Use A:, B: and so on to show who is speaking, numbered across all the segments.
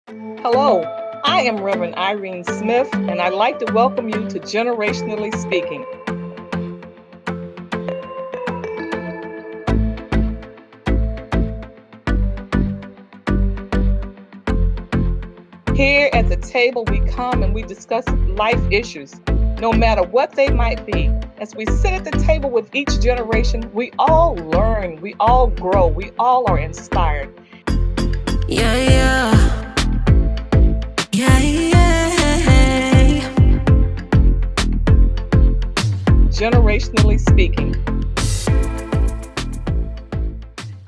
A: Hello, I am Reverend Irene Smith, and I'd like to welcome you to Generationally Speaking. Here at the table, we come and we discuss life issues, no matter what they might be. As we sit at the table with each generation, we all learn, we all grow, we all are inspired.
B: Yeah, yeah. Yeah, yeah.
A: Generationally Speaking.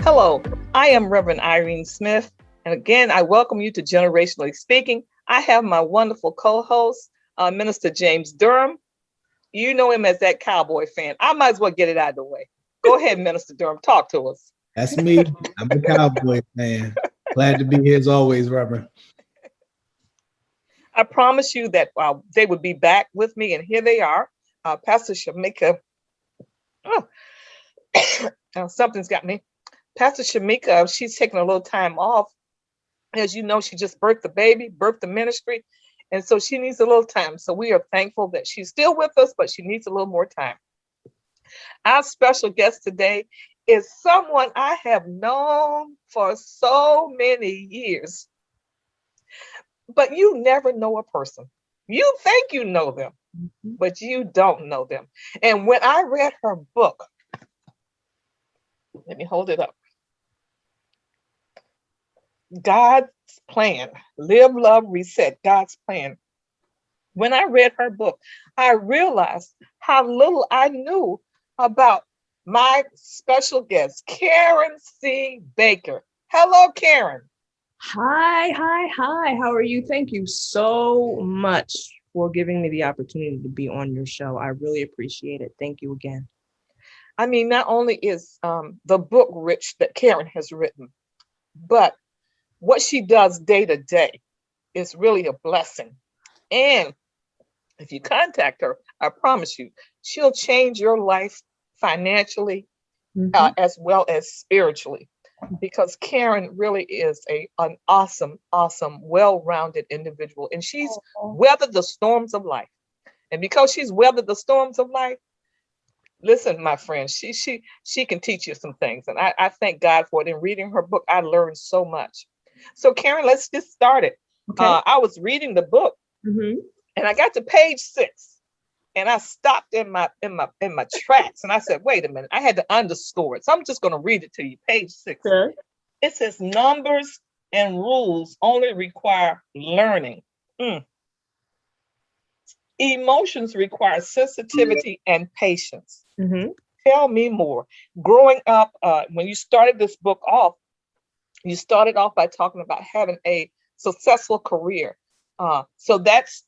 A: Hello, I am Reverend Irene Smith, and again, I welcome you to Generationally Speaking. I have my wonderful co-host, Minister James Durham. You know him as that cowboy fan. I might as well get it out of the way. Go ahead, Minister Durham, talk to us.
C: That's me. I'm a cowboy fan. Glad to be here as always, Reverend.
A: I promise you that they would be back with me, and here they are. Pastor Shamika. Something's got me. Pastor Shamika, she's taking a little time off. As you know, she just birthed the baby, birthed the ministry, and so she needs a little time. So we are thankful that she's still with us, but she needs a little more time. Our special guest today is someone I have known for so many years, but you never know a person. You think you know them, but you don't know them. And when I read her book, let me hold it up. God's Plan, Live, Love, Reset, God's Plan. When I read her book, I realized how little I knew about my special guest, Karen C. Baker. Hello, Karen.
D: Hi. How are you? Thank you so much for giving me the opportunity to be on your show. I really appreciate it. Thank you again.
A: I mean, not only is the book rich that Karen has written, but what she does day to day is really a blessing. And if you contact her, I promise you, she'll change your life financially as well as spiritually, because Karen really is an awesome, well-rounded individual. And she's weathered the storms of life. And because she's weathered the storms of life, listen, my friend, she can teach you some things. And I thank God for it. In reading her book, I learned so much. So Karen, let's get started.
D: Okay.
A: I was reading the book and I got to page 6 and I stopped in my tracks and I said, wait a minute, I had to underscore it. So I'm just going to read it to you. Page 6.
D: Sure.
A: It says numbers and rules only require learning. Emotions require sensitivity and patience. Tell me more. Growing up, when you started this book off, you started off by talking about having a successful career. So that's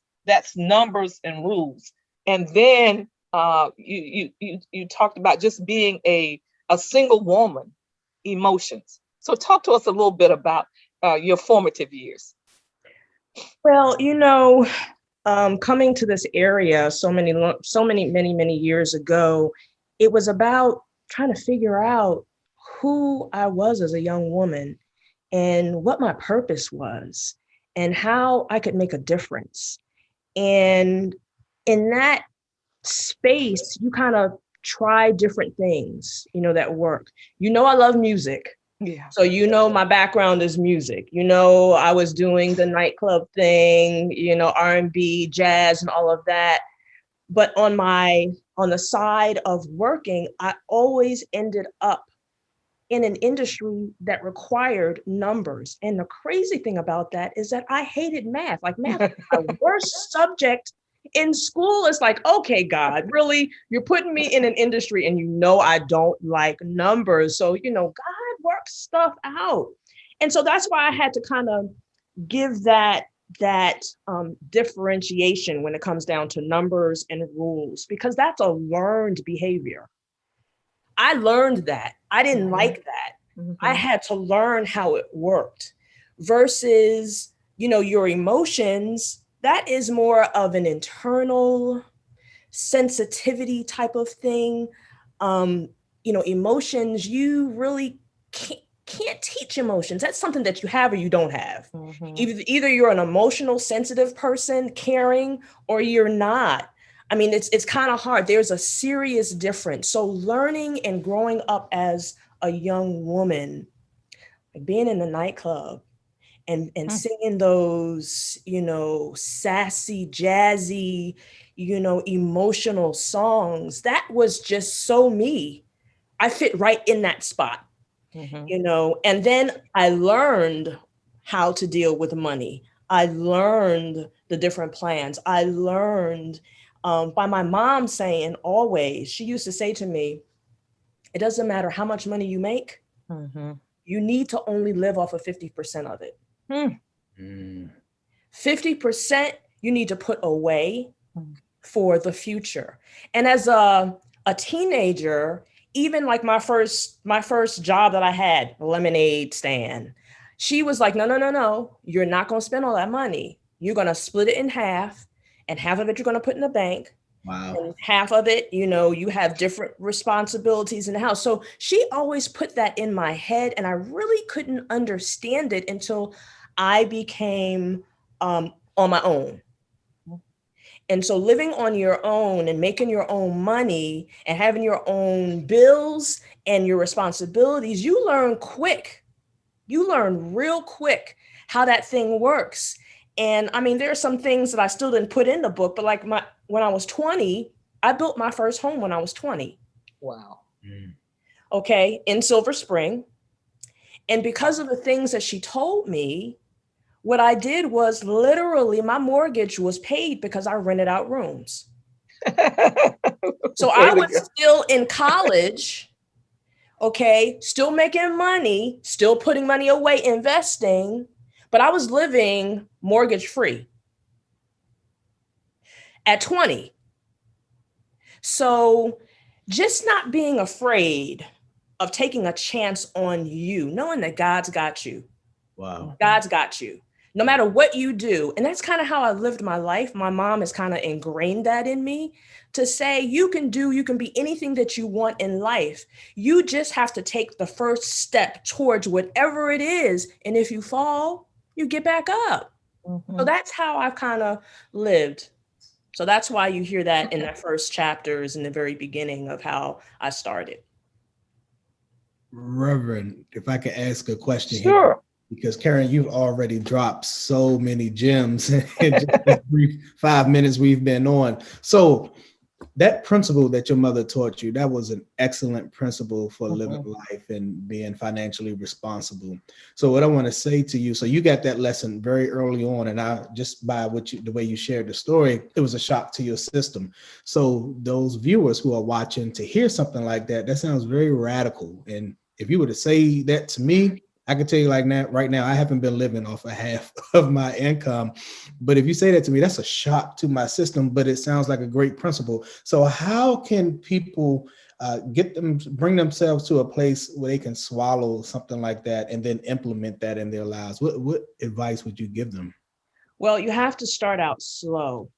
A: numbers and rules. And then you talked about just being a single woman, emotions. So talk to us a little bit about your formative years.
D: Well, coming to this area many years ago, it was about trying to figure out who I was as a young woman and what my purpose was and how I could make a difference. And in that space, you kind of try different things, that work. I love music.
A: Yeah.
D: So, my background is music. I was doing the nightclub thing, R&B, jazz, and all of that. But on the side of working, I always ended up in an industry that required numbers. And the crazy thing about that is that I hated math. Like, math was my worst subject in school. It's like, okay, God, really? You're putting me in an industry and I don't like numbers. So, God works stuff out. And so that's why I had to kind of give that differentiation when it comes down to numbers and rules, because that's a learned behavior. I learned that. I didn't like that. I had to learn how it worked versus, your emotions. That is more of an internal sensitivity type of thing. Emotions, you really can't, can't teach emotions. That's something that you have or you don't have.
A: Mhm.
D: Either you're an emotional, sensitive person, caring, or you're not. I mean, it's kind of hard. There's a serious difference. So learning and growing up as a young woman, like being in the nightclub and
A: Mm.
D: singing those, sassy, jazzy, emotional songs, that was just so me. I fit right in that spot.
A: Mhm.
D: And then I learned how to deal with money. I learned the different plans. I learned by my mom saying always, she used to say to me, it doesn't matter how much money you make,
A: Mhm.
D: you need to only live off of 50% of it.
A: Mm.
C: Mm.
D: 50% you need to put away
A: Mm.
D: for the future. And as a teenager, even like my first job that I had, a lemonade stand, she was like, no, no, no, no, you're not going to spend all that money. You're going to split it in half, and half of it you're going to put in the bank,
C: Wow.
D: and half of it, you have different responsibilities in the house. So she always put that in my head, and I really couldn't understand it until I became on my own. And so living on your own and making your own money and having your own bills and your responsibilities, you learn quick. You learn real quick how that thing works. And I mean, there are some things that I still didn't put in the book, but like when I was 20, I built my first home when I was 20,
A: Wow.
C: Mm.
D: okay, in Silver Spring. And because of the things that she told me, what I did was literally my mortgage was paid because I rented out rooms. So
A: Way
D: I
A: to
D: was
A: go.
D: still in college, okay, still making money, still putting money away, investing, but I was living mortgage free at 20. So just not being afraid of taking a chance on you, knowing that God's got you.
C: Wow.
D: God's got you. No matter what you do. And that's kind of how I lived my life. My mom has kind of ingrained that in me to say you can be anything that you want in life. You just have to take the first step towards whatever it is. And if you fall, you get back up. So
A: Mhm.
D: that's how I've kind of lived. So that's why you hear that in the first chapters in the very beginning of how I started.
C: Reverend, if I could ask a question here,
A: Sure.
C: because Karen, you've already dropped so many gems in just this brief 5 minutes we've been on. So that principle that your mother taught you, that was an excellent principle for living
A: Mhm.
C: life and being financially responsible. So what I want to say to you, so you got that lesson very early on, and I just by the way you shared the story, it was a shock to your system. So those viewers who are watching, to hear something like that, that sounds very radical. And if you were to say that to me, I can tell you like that right now, I haven't been living off of half of my income. But if you say that to me, that's a shock to my system, but it sounds like a great principle. So how can people bring themselves to a place where they can swallow something like that and then implement that in their lives? What advice would you give them?
D: Well, you have to start out slow.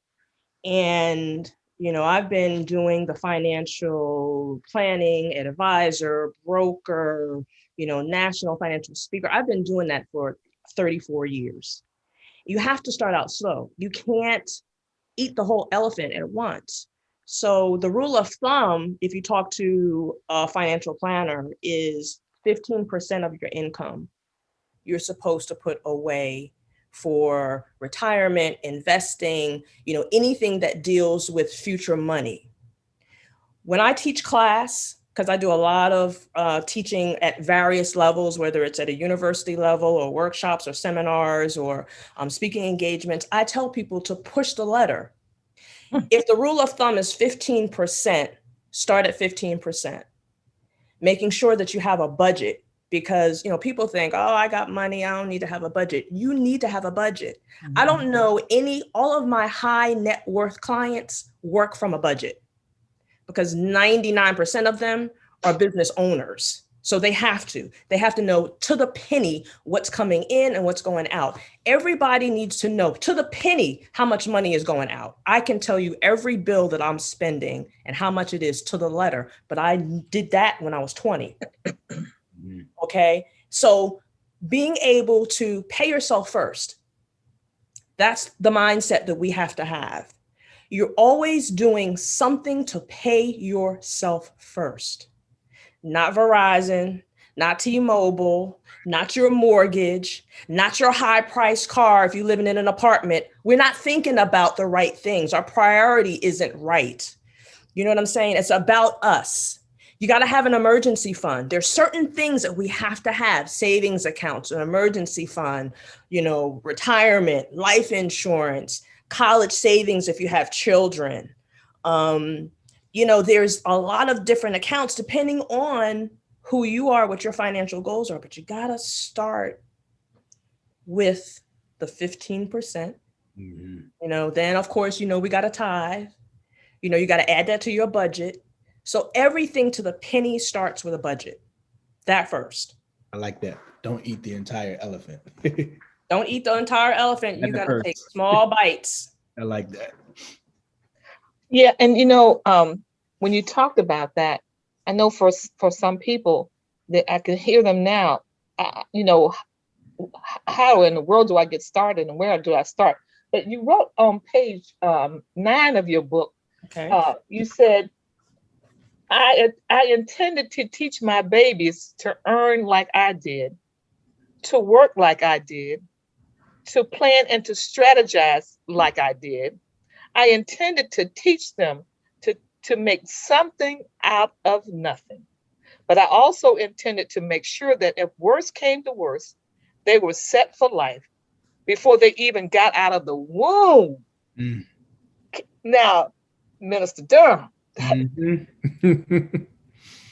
D: And, I've been doing the financial planning, advisor, broker, national financial speaker. I've been doing that for 34 years. You have to start out slow. You can't eat the whole elephant at once. So the rule of thumb, if you talk to a financial planner, is 15% of your income you're supposed to put away for retirement, investing, anything that deals with future money. When I teach class, because I do a lot of teaching at various levels, whether it's at a university level or workshops or seminars or speaking engagements, I tell people to push the letter. If the rule of thumb is 15%, start at 15%, making sure that you have a budget because people think, oh, I got money, I don't need to have a budget. You need to have a budget. I don't know all of my high net worth clients work from a budget because 99% of them are business owners. So they have to know to the penny what's coming in and what's going out. Everybody needs to know to the penny how much money is going out. I can tell you every bill that I'm spending and how much it is to the letter, but I did that when I was 20. Okay. So being able to pay yourself first, that's the mindset that we have to have. You're always doing something to pay yourself first. Not Verizon, not T-Mobile, not your mortgage, not your high-priced car if you're living in an apartment. We're not thinking about the right things. Our priority isn't right. You know what I'm saying? It's about us. You got to have an emergency fund. There's certain things that we have to have: savings accounts, an emergency fund, retirement, life insurance, college savings if you have children. There's a lot of different accounts depending on who you are, what your financial goals are, but you got to start with the 15%. Then of course, we got to tithe, you got to add that to your budget. So everything to the penny starts with a budget. That first.
C: I like that. Don't eat the entire elephant.
D: Don't eat the entire elephant. You got to take small bites.
C: I like that.
A: Yeah. And, when you talked about that, I know for some people that I can hear them now, how in the world do I get started and where do I start? But you wrote on page 9 of your book,
D: okay.
A: You said, I intended to teach my babies to earn like I did, to work like I did, to plan and to strategize like I did. I intended to teach them to make something out of nothing. But I also intended to make sure that if worse came to worse, they were set for life before they even got out of the womb. Mm. Now, Minister Durham,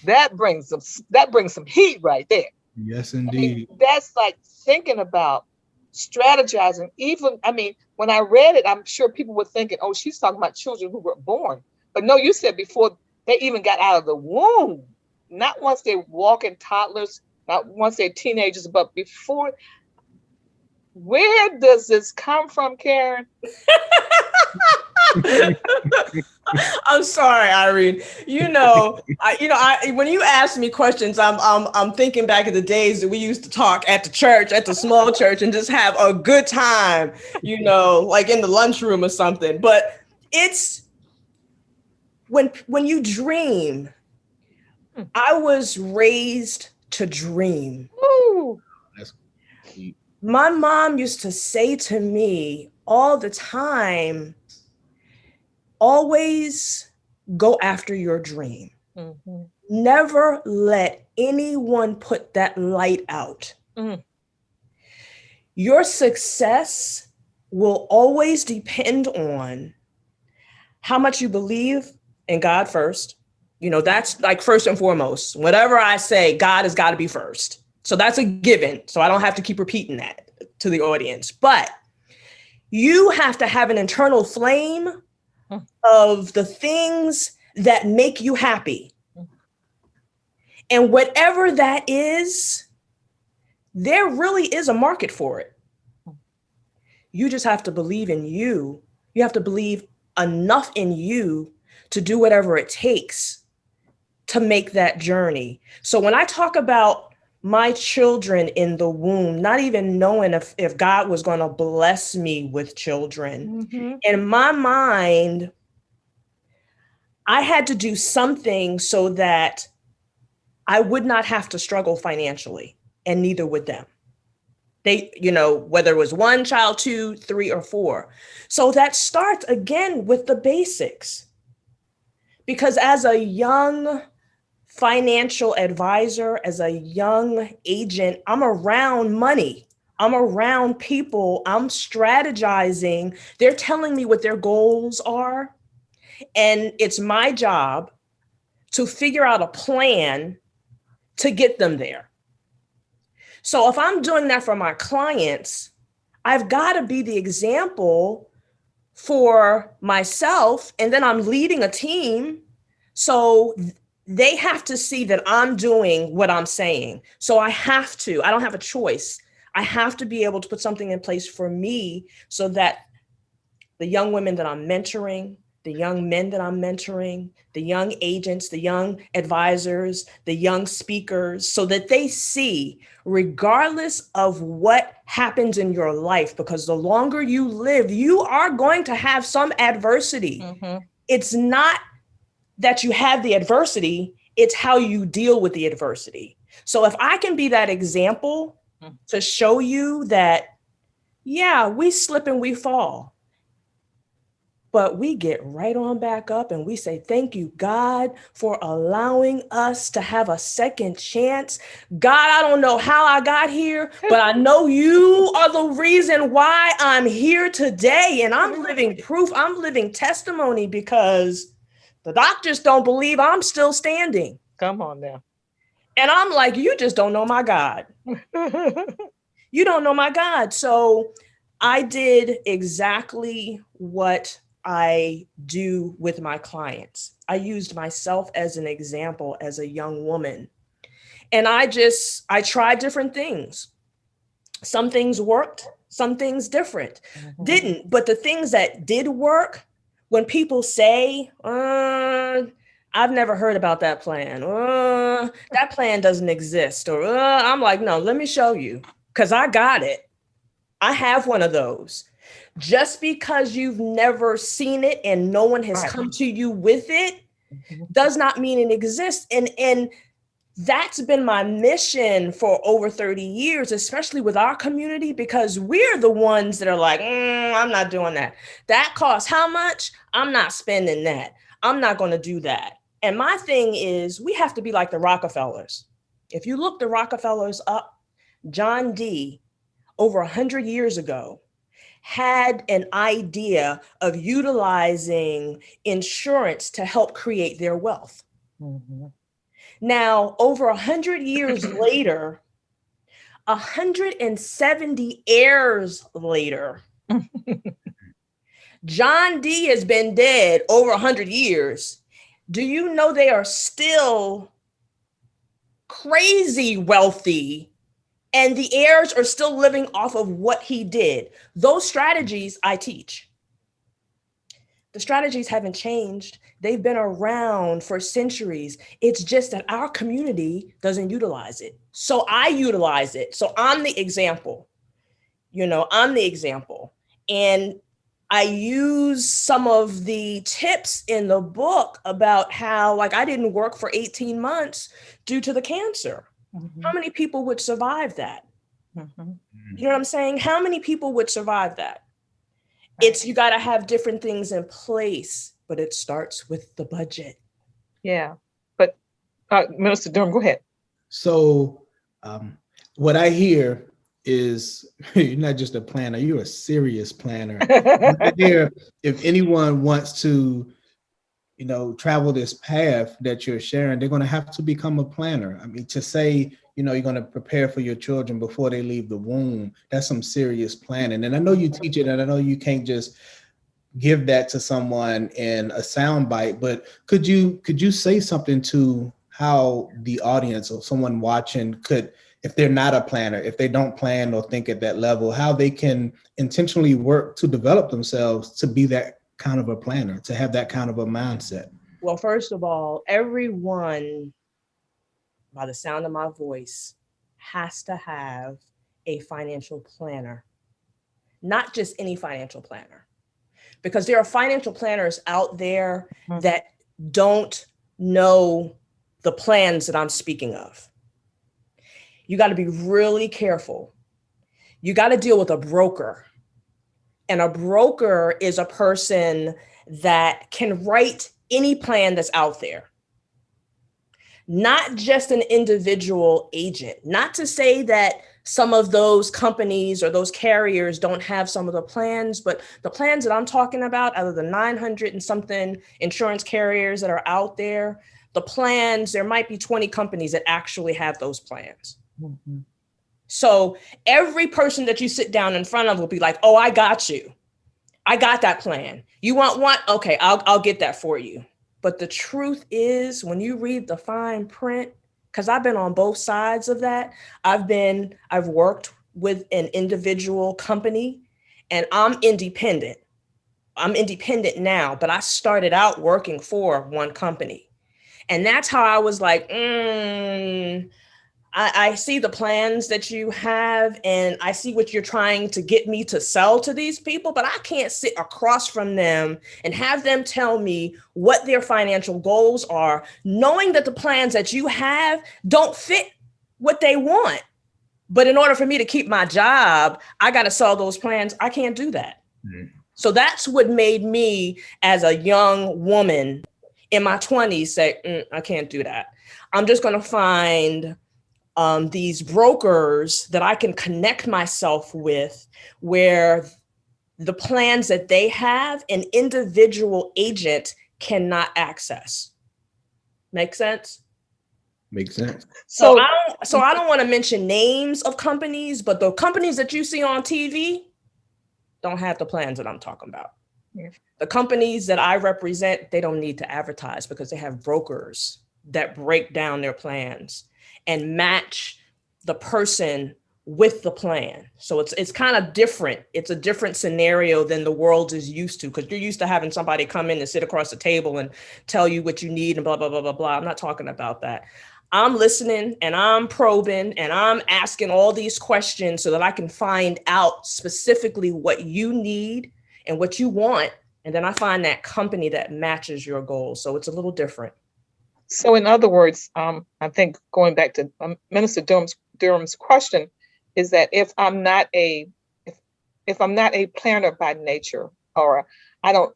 A: that brings some heat right there.
C: Yes, indeed.
A: That's like thinking about strategizing. When I read it, I'm sure people were thinking, oh, she's talking about children who were born. But no, you said before they even got out of the womb, not once they're walking toddlers, not once they're teenagers, but before. Where does this come from, Karen?
D: I'm sorry, Irene. When you ask me questions, I'm thinking back of the days that we used to talk at the church, at the small church, and just have a good time, like in the lunchroom or something. But it's when you dream. I was raised to dream.
A: Ooh.
C: That's deep.
D: My mom used to say to me all the time, always go after your dream. Mm-hmm. Never let anyone put that light out. Mm. Your success will always depend on how much you believe in God first. That's like first and foremost. Whatever I say, God has got to be first. So that's a given. So I don't have to keep repeating that to the audience. But you have to have an internal flame of the things that make you happy. And whatever that is, there really is a market for it. You just have to believe in you. You have to believe enough in you to do whatever it takes to make that journey. So when I talk about my children in the womb, not even knowing if God was going to bless me with children, in my mind, I had to do something so that I would not have to struggle financially, and neither would them. They, whether it was 1 child, 2, 3, or 4. So that starts again with the basics. Because as a young financial advisor, as a young agent, I'm around money. I'm around people. I'm strategizing. They're telling me what their goals are. And it's my job to figure out a plan to get them there. So if I'm doing that for my clients, I've got to be the example for myself. And then I'm leading a team. So they have to see that I'm doing what I'm saying. So I don't have a choice. I have to be able to put something in place for me so that the young women that I'm mentoring, the young men that I'm mentoring, the young agents, the young advisors, the young speakers, so that they see, regardless of what happens in your life, because the longer you live, you are going to have some adversity.
A: Mhm.
D: It's not that you have the adversity, it's how you deal with the adversity. So if I can be that example to show you that, yeah, we slip and we fall, but we get right on back up and we say, thank you, God, for allowing us to have a second chance. God, I don't know how I got here, but I know you are the reason why I'm here today. And I'm living proof, I'm living testimony, because the doctors don't believe I'm still standing.
A: Come on now.
D: And I'm like, you just don't know my God. You don't know my God. So I did exactly what I do with my clients. I used myself as an example as a young woman. And I tried different things. Some things worked, some things didn't. But the things that did work, when people say, I've never heard about that plan, that plan doesn't exist, or I'm like, no, let me show you, because I got it. I have one of those. Just because you've never seen it and no one has come to you with it does not mean it exists. And that's been my mission for over 30 years, especially with our community, because we're the ones that are like, I'm not doing that. That costs how much? I'm not spending that. I'm not going to do that. And my thing is, we have to be like the Rockefellers. If you look the Rockefellers up, John D., over 100 years ago, had an idea of utilizing insurance to help create their wealth.
A: Mhm.
D: Now, over 100 years later, 170 heirs later, John D. has been dead over 100 years. Do you know they are still crazy wealthy? And the heirs are still living off of what he did. Those strategies I teach. The strategies haven't changed. They've been around for centuries. It's just that our community doesn't utilize it. So I utilize it. So I'm the example. I'm the example. And I use some of the tips in the book about how, like, I didn't work for 18 months due to the cancer. How many people would survive that? You know what I'm saying? How many people would survive that? It's, you got to have different things in place, but it starts with the budget.
A: Yeah. But Minister Durham, go ahead.
C: So what I hear is you're not just a planner, you're a serious planner. Here, if anyone wants to, travel this path that you're sharing, they're going to have to become a planner. I mean, to say, you're going to prepare for your children before they leave the womb, that's some serious planning. And I know you teach it, and I know you can't just give that to someone in a soundbite, but could you say something to how the audience or someone watching could, if they're not a planner, if they don't plan or think at that level, how they can intentionally work to develop themselves to be that kind of a planner, to have that kind of a mindset?
D: Well, first of all, everyone, by the sound of my voice, has to have a financial planner, not just any financial planner, because there are financial planners out there that don't know the plans that I'm speaking of. You got to be really careful. You got to deal with a broker. And a broker is a person that can write any plan that's out there, not just an individual agent. Not to say that some of those companies or those carriers don't have some of the plans, but the plans that I'm talking about, out of the 900 and something insurance carriers that are out there, the plans, there might be 20 companies that actually have those plans. So every person that you sit down in front of will be like, oh, I got you. I got that plan. You want one? Okay, I'll get that for you. But the truth is, when you read the fine print, because I've been on both sides of that. I've worked with an individual company, and I'm independent. I'm independent now, but I started out working for one company. And that's how I was like, I see the plans that you have, and I see what you're trying to get me to sell to these people, but I can't sit across from them and have them tell me what their financial goals are, knowing that the plans that you have don't fit what they want. But in order for me to keep my job, I got to sell those plans. I can't do that. Mm. So that's what made me, as a young woman in my 20s, say, I can't do that. I'm just going to find these brokers that I can connect myself with, where the plans that they have, an individual agent cannot access. Make sense?
C: Makes sense.
D: So I don't want to mention names of companies, but the companies that you see on TV don't have the plans that I'm talking about. Yeah. The companies that I represent, they don't need to advertise because they have brokers that break down their plans and match the person with the plan. So it's kind of different. It's a different scenario than the world is used to, because you're used to having somebody come in and sit across the table and tell you what you need and blah, blah, blah, blah, blah. I'm not talking about that. I'm listening and I'm probing and I'm asking all these questions so that I can find out specifically what you need and what you want. And then I find that company that matches your goals. So it's a little different.
A: So in other words, I think going back to Minister Durham's question is that if I'm not a planner by nature, or I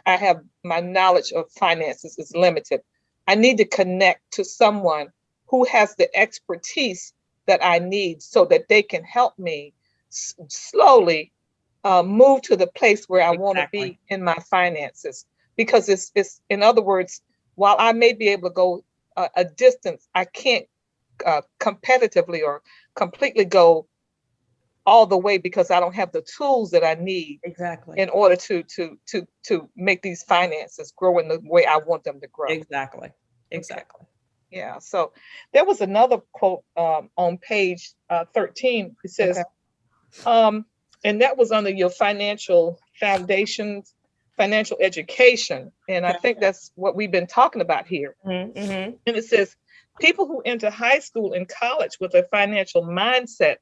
A: have, my knowledge of finances is limited, I need to connect to someone who has the expertise that I need so that they can help me slowly move to the place where I want to be in my finances. Because it's in other words, while I may be able to go a distance, I can't competitively or completely go all the way because I don't have the tools that I need in order to make these finances grow in the way I want them to grow.
D: Exactly.
A: Okay. Yeah. So there was another quote on page 13. It says, and that was under your financial foundations, financial education. And I think that's what we've been talking about here. Mm-hmm. And it says, people who enter high school and college with a financial mindset,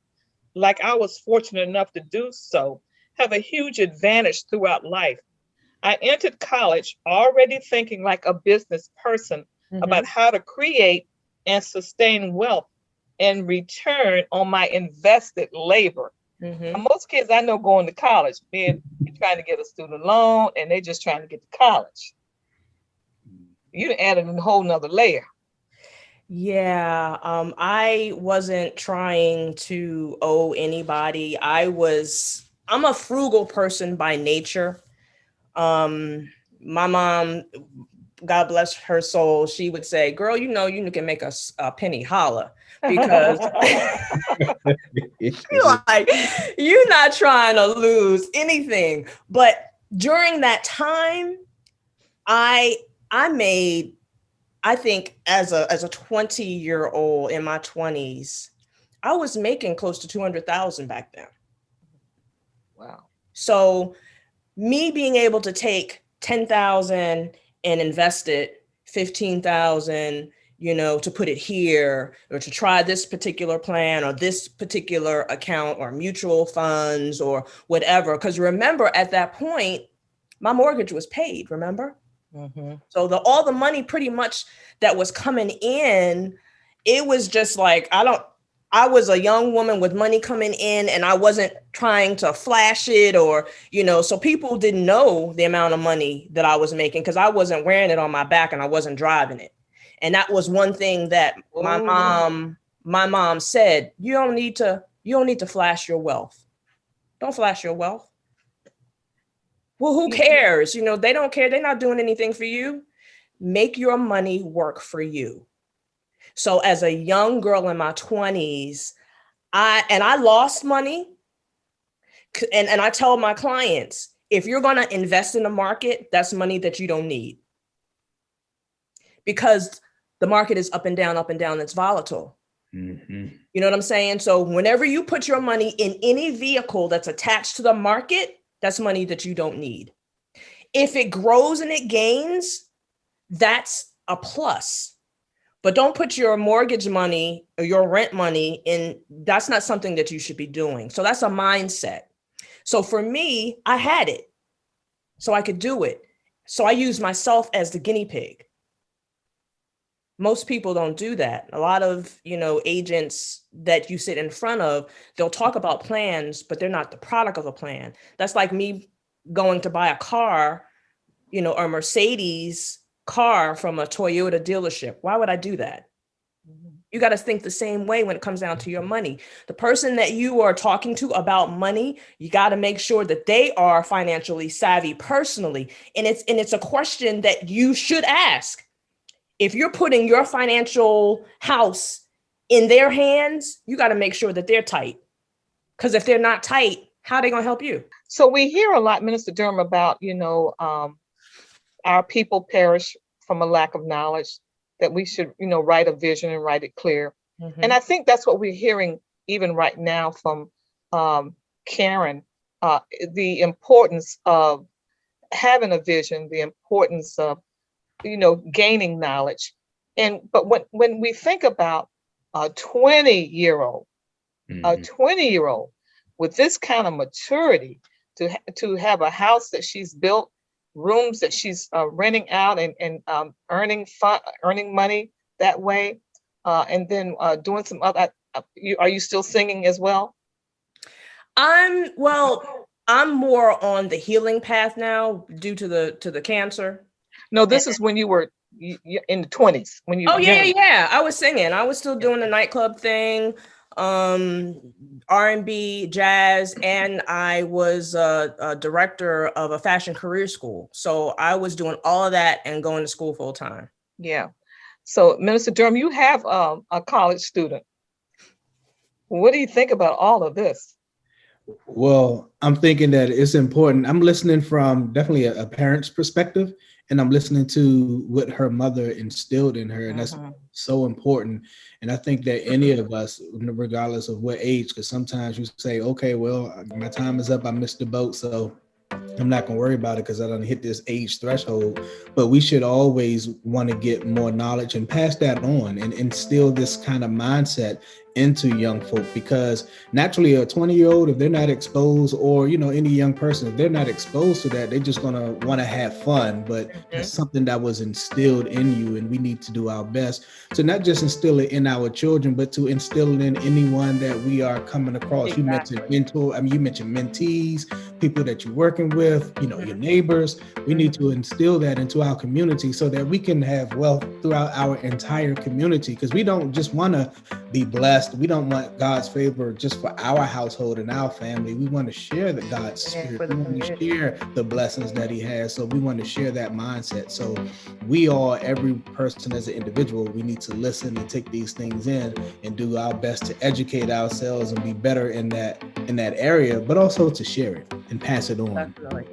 A: like I was fortunate enough to do so, have a huge advantage throughout life. I entered college already thinking like a business person about how to create and sustain wealth and return on my invested labor. Most kids I know going to college, being trying to get a student loan, and they're just trying to get to college. You added a whole nother layer.
D: Yeah, I wasn't trying to owe anybody. I'm a frugal person by nature. My mom, God bless her soul, she would say, girl, you can make a penny holler, because you're not trying to lose anything. But during that time, I made, I think as a 20-year-old in my 20s, I was making close to 200,000 back then.
A: Wow.
D: So me being able to take 10,000 and invest it 15,000, to put it here, or to try this particular plan or this particular account or mutual funds or whatever. Because remember, at that point, my mortgage was paid, remember? Mm-hmm. So all the money pretty much that was coming in, it was just like, I was a young woman with money coming in, and I wasn't trying to flash it or, so people didn't know the amount of money that I was making because I wasn't wearing it on my back and I wasn't driving it. And that was one thing that my mom said, you don't need to flash your wealth. Don't flash your wealth. Well, who cares? They don't care. They're not doing anything for you. Make your money work for you. So as a young girl in my 20s, I lost money. And I tell my clients, if you're going to invest in the market, that's money that you don't need. Because the market is up and down, it's volatile. Mm-hmm. You know what I'm saying? So whenever you put your money in any vehicle that's attached to the market, that's money that you don't need. If it grows and it gains, that's a plus. But don't put your mortgage money or your rent money in, that's not something that you should be doing. So that's a mindset. So for me, I had it, so I could do it. So I use myself as the guinea pig. Most people don't do that. A lot of, agents that you sit in front of, they'll talk about plans, but they're not the product of a plan. That's like me going to buy a car, a Mercedes car from a Toyota dealership. Why would I do that? You got to think the same way when it comes down to your money. The person that you are talking to about money, you got to make sure that they are financially savvy personally. And it's a question that you should ask. If you're putting your financial house in their hands, you got to make sure that they're tight. Because if they're not tight, how are they going to help you?
A: So we hear a lot, Minister Durham, about, our people perish from a lack of knowledge, that we should, write a vision and write it clear.
D: Mhm.
A: And I think that's what we're hearing even right now from Karen, the importance of having a vision, the importance of, gaining knowledge. But when we think about a 20-year-old, a 20-year-old with this kind of maturity to have a house that she's built, rooms that she's renting out and earning money that way, and then doing some other. Are you still singing as well?
D: I'm more on the healing path now due to the cancer.
A: No, this is when you were in the 20s. When you
D: Oh yeah. I was singing. I was still doing the nightclub thing, R&B, jazz, and I was a director of a fashion career school. So I was doing all of that and going to school full time.
A: Yeah. So Minister Durham, you have a college student. What do you think about all of this?
C: Well, I'm thinking that it's important. I'm listening from definitely a parent's perspective, and I'm listening to what her mother instilled in her, and that's so important. And I think that any of us, regardless of what age, because sometimes you say, okay, well, my time is up, I missed the boat, so I'm not gonna worry about it because I don't hit this age threshold. But we should always want to get more knowledge and pass that on and instill this kind of mindset into young folk, because naturally a 20-year-old, if they're not exposed, or any young person, if they're not exposed to that, they're just gonna want to have fun. But it's something that was instilled in you, and we need to do our best to not just instill it in our children, but to instill it in anyone that we are coming across.
D: Exactly.
C: You mentioned mentor, you mentioned mentees, people that you're working with, your neighbors. We need to instill that into our community so that we can have wealth throughout our entire community, because we don't just want to be blessed. We don't want God's favor just for our household and our family. We want to share the God's spirit. We want to share the blessings that he has. So we want to share that mindset. So every person as an individual, we need to listen and take these things in and do our best to educate ourselves and be better in that area, but also to share it and pass it on.
D: Definitely.